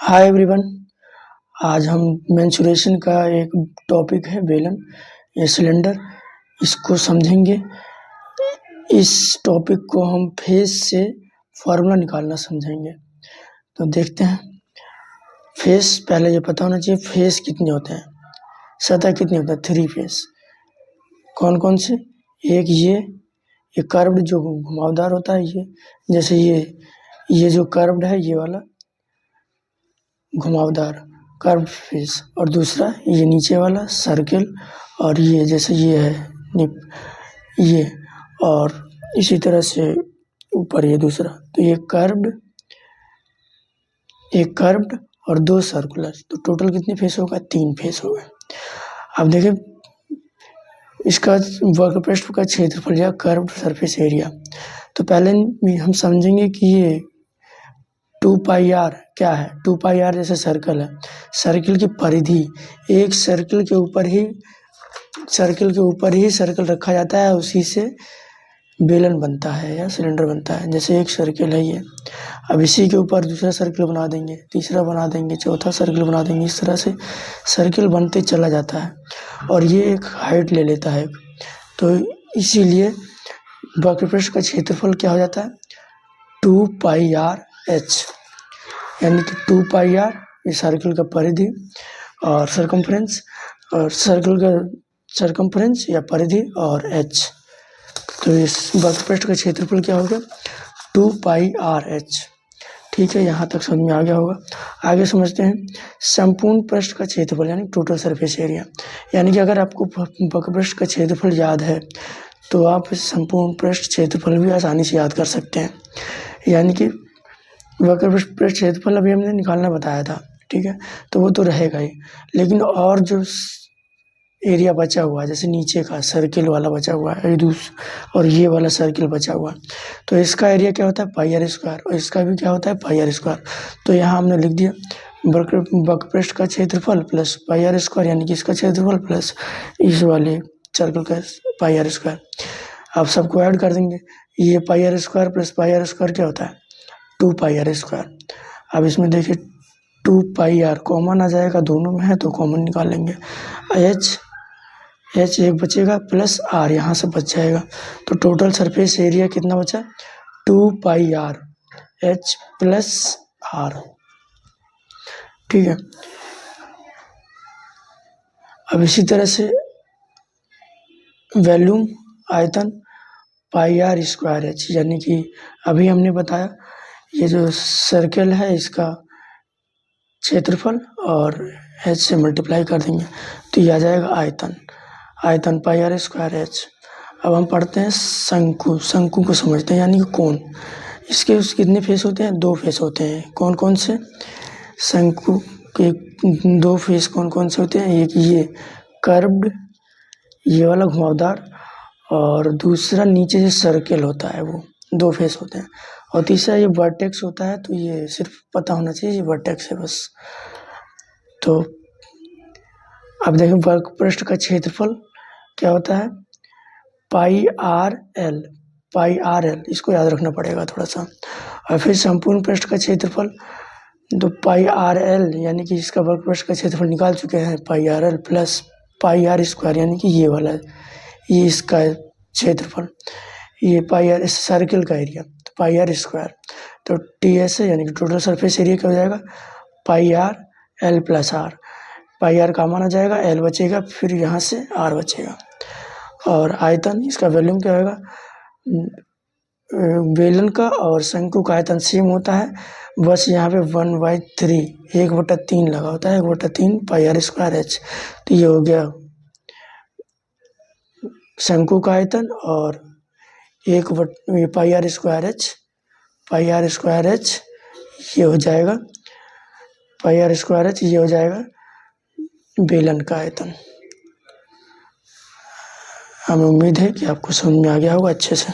Hi everyone. आज हम menstruation का एक टॉपिक है बेलन या सिलेंडर, इसको समझेंगे। इस टॉपिक को हम फेस से फार्मूला निकालना समझेंगे। तो देखते हैं। फेस पहले ये पता होना चाहिए, फेस कितने होते हैं, सतह कितनी होता है। 3 फेस। कौन कौन से? एक ये कर्व्ड जो घुमावदार होता है, ये जैसे ये जो कर्व्ड है, ये वाला घुमावदार कर्व फेस, और दूसरा ये नीचे वाला सर्किल, और ये जैसे ये है ये, और इसी तरह से ऊपर ये दूसरा। तो ये कर्व्ड और 2 सर्कुलर, तो टोटल कितने फेस होगा? 3 फेस हो गए। अब देखिए इसका वक्रपृष्ठ का क्षेत्रफल या कर्व्ड सरफेस एरिया। तो पहले हम समझेंगे कि ये 2 पाई आर क्या है। 2 पाई आर जैसे सर्कल है, सर्किल की परिधि, एक सर्किल के ऊपर ही सर्कल रखा जाता है, उसी से बेलन बनता है या सिलेंडर बनता है। जैसे एक सर्किल है ये, अब इसी के ऊपर दूसरा सर्किल बना देंगे, तीसरा बना देंगे, चौथा सर्किल बना देंगे, इस तरह से सर्किल बनते चला जाता है और ये एक हाइट ले लेता है। तो इसीलिए वक्रपृष्ठ का क्षेत्रफल क्या हो जाता है? 2 पाई आर एच, यानी कि 2 पाई आर ये सर्किल का परिधि और सरकमफ्रेंस, और सर्किल का सरकमफ्रेंस या परिधि, और एच। तो इस वक्रपृष्ठ का क्षेत्रफल क्या होगा? 2 पाई आर एच। ठीक है, यहाँ तक समझ में आ गया होगा। आगे समझते हैं संपूर्ण पृष्ठ का क्षेत्रफल, यानी टोटल सरफेस एरिया। यानी कि अगर आपको वक्रपृष्ठ का क्षेत्रफल याद है तो आप इस संपूर्ण पृष्ठ क्षेत्रफल भी आसानी से याद कर सकते हैं। यानी कि वक्रपृष्ठ क्षेत्रफल अभी हमने निकालना बताया था, ठीक है, तो वो तो रहेगा ही, लेकिन और जो एरिया बचा हुआ है, जैसे नीचे का सर्किल वाला बचा हुआ है और ये वाला सर्किल बचा हुआ है, तो इसका एरिया क्या होता है? पाई आर स्क्वायर, और इसका भी क्या होता है? पाई आर स्क्वायर। तो यहाँ हमने लिख दिया वक्रपृष्ठ का क्षेत्रफल प्लस पाई आर स्क्वायर, यानी कि इसका क्षेत्रफल प्लस इस वाले सर्कल का पाई आर स्क्वायर। अब सबको ऐड कर देंगे। ये pi r square plus pi r square क्या होता है? 2 पाई आर स्क्वायर। अब इसमें देखिए 2 पाई आर कॉमन आ जाएगा, दोनों में है तो कॉमन निकाल लेंगे। एच एक बचेगा प्लस आर यहाँ से बच जाएगा, तो टोटल सरफेस एरिया कितना बचा? 2 पाई आर एच प्लस आर। ठीक है, अब इसी तरह से वॉल्यूम आयतन पाई आर स्क्वायर एच, यानी कि अभी हमने बताया ये जो सर्कल है इसका क्षेत्रफल और एच से मल्टीप्लाई कर देंगे तो ये आ जाएगा आयतन पाई आर स्क्वायर एच। अब हम पढ़ते हैं शंकु को समझते हैं, यानी कि कोण। इसके कितने फेस होते हैं? 2 फेस होते हैं। कौन कौन से? शंकु के 2 फेस कौन कौन से होते हैं? एक ये कर्व्ड, ये वाला घुमावदार, और दूसरा नीचे से सर्किल होता है, वो 2 फेस होते हैं। और तीसरा ये वर्टेक्स होता है, तो ये सिर्फ पता होना चाहिए, ये वर्टेक्स है बस। तो अब देखें वक्रपृष्ठ का क्षेत्रफल क्या होता है? पाई आर एल, इसको याद रखना पड़ेगा थोड़ा सा। और फिर संपूर्ण पृष्ठ का क्षेत्रफल, तो पाई आर एल, यानी कि इसका वक्रपृष्ठ का क्षेत्रफल निकाल चुके हैं, pi r l plus pi r square, यानी कि ये वाला, ये इसका क्षेत्रफल, ये पाई आर इस सर्किल का एरिया, तो पाई आर स्क्वायर। तो टी एस है, यानी कि टोटल सरफेस एरिया क्या हो जाएगा? Pi r l plus r. Pi r का माना जाएगा, एल बचेगा, फिर यहाँ से आर बचेगा। और आयतन, इसका वॉल्यूम क्या होगा? बेलन का और शंकु का आयतन सेम होता है, बस यहाँ पे 1/3 1/3 लगा होता है, 1/3 पाई आर स्क्वायर एच। तो ये हो गया शंकु का आयतन, और पाई आर स्क्वायर एच ये हो जाएगा, पाई आर स्क्वायर एच ये हो जाएगा बेलन का आयतन। हमें उम्मीद है कि आपको समझ में आ गया होगा अच्छे से।